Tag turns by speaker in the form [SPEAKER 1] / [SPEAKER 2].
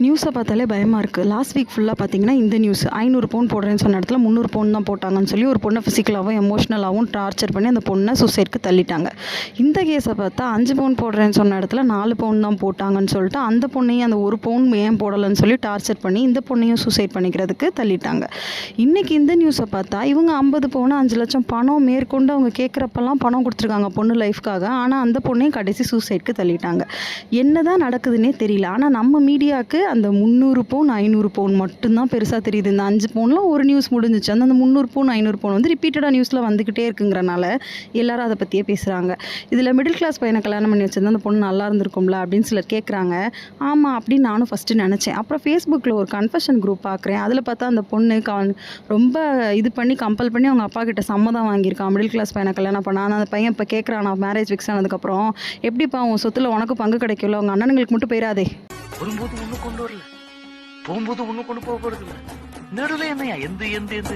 [SPEAKER 1] நியூஸை பார்த்தாலே பயமாக இருக்குது. லாஸ்ட் வீக் ஃபுல்லாக பார்த்தீங்கன்னா இந்த நியூஸ் 500 பவுன் போடுறேன்னு சொன்ன இடத்துல 300 பவுன் தான் போட்டாங்கன்னு சொல்லி ஒரு பொண்ணை ஃபிசிக்கலாகவும் எமோஷ்னலாகவும் டார்ச்சர் பண்ணி அந்த பொண்ணை சூசைட்க்கு தள்ளிட்டாங்க. இந்த கேஸை பார்த்தா 5 பவுன் போடுறேன்னு சொன்ன இடத்துல 4 பவுன் தான் போட்டாங்கன்னு சொல்லிட்டு அந்த பொண்ணையும் அந்த 1 பவுன் ஏன் போடலைன்னு சொல்லி டார்ச்சர் பண்ணி இந்த பொண்ணையும் சூசைட் பண்ணிக்கிறதுக்கு தள்ளிட்டாங்க. இன்றைக்கி இந்த நியூஸை பார்த்தா இவங்க 50 பவுன் 5 லட்சம் பணம் மேற்கொண்டு அவங்க கேட்குறப்பெல்லாம் பணம் கொடுத்துருக்காங்க பொண்ணு லைஃப்காக. ஆனால் அந்த பொண்ணையும் கடைசி சூசைட்க்கு தள்ளிட்டாங்க. என்ன தான் நடக்குதுன்னே தெரியல. ஆனால் நம்ம மீடியாவுக்கு அந்த 300 பவுன் 500 பவுன் மட்டும்தான் பெருசாக தெரியுது. இந்த 5 பவுன்லாம் ஒரு நியூஸ் முடிஞ்சிச்சு. அந்த 300 பவுன் 500 பவுன் வந்து ரிப்பீட்டடாக நியூஸில் வந்துக்கிட்டே இருக்குங்கிறனால எல்லாரும் அதை பற்றியே பேசுகிறாங்க. இதில் மிடில் கிளாஸ் பையனை கல்யாணம் பண்ணி வச்சிருந்தா அந்த பொண்ணு நல்லா இருந்திருக்கும்ல அப்படின்னு சிலர் கேட்குறாங்க. ஆமாம் அப்படின்னு நானும் ஃபஸ்ட்டு நினச்சேன். அப்புறம் ஃபேஸ்புக்கில் ஒரு கன்ஃபெஷன் குரூப் பார்க்குறேன். அதில் பார்த்தா அந்த பொண்ணு ரொம்ப இது பண்ணி கம்பல் பண்ணி அவங்க அப்பா கிட்ட சம்மதம் வாங்கியிருக்கான் மிடில் கிளாஸ் பையனை கல்யாணம் பண்ண. ஆனால் அந்த பையன் இப்போ கேட்குறான், நான் மேரேஜ் ஃபிக்ஸ் ஆனதுக்கப்புறம் எப்படிப்பா உன் சொத்தில் உனக்கு பங்கு கிடைக்கும்ல, உங்கள் அண்ணனுங்களுக்கு மட்டும் போயிடாதே.
[SPEAKER 2] வரும்போது ஒண்ணு கொண்டு வரல, போகும்போது ஒண்ணு கொண்டு போக போறது இல்ல, நடுவில் என்னையா எந்த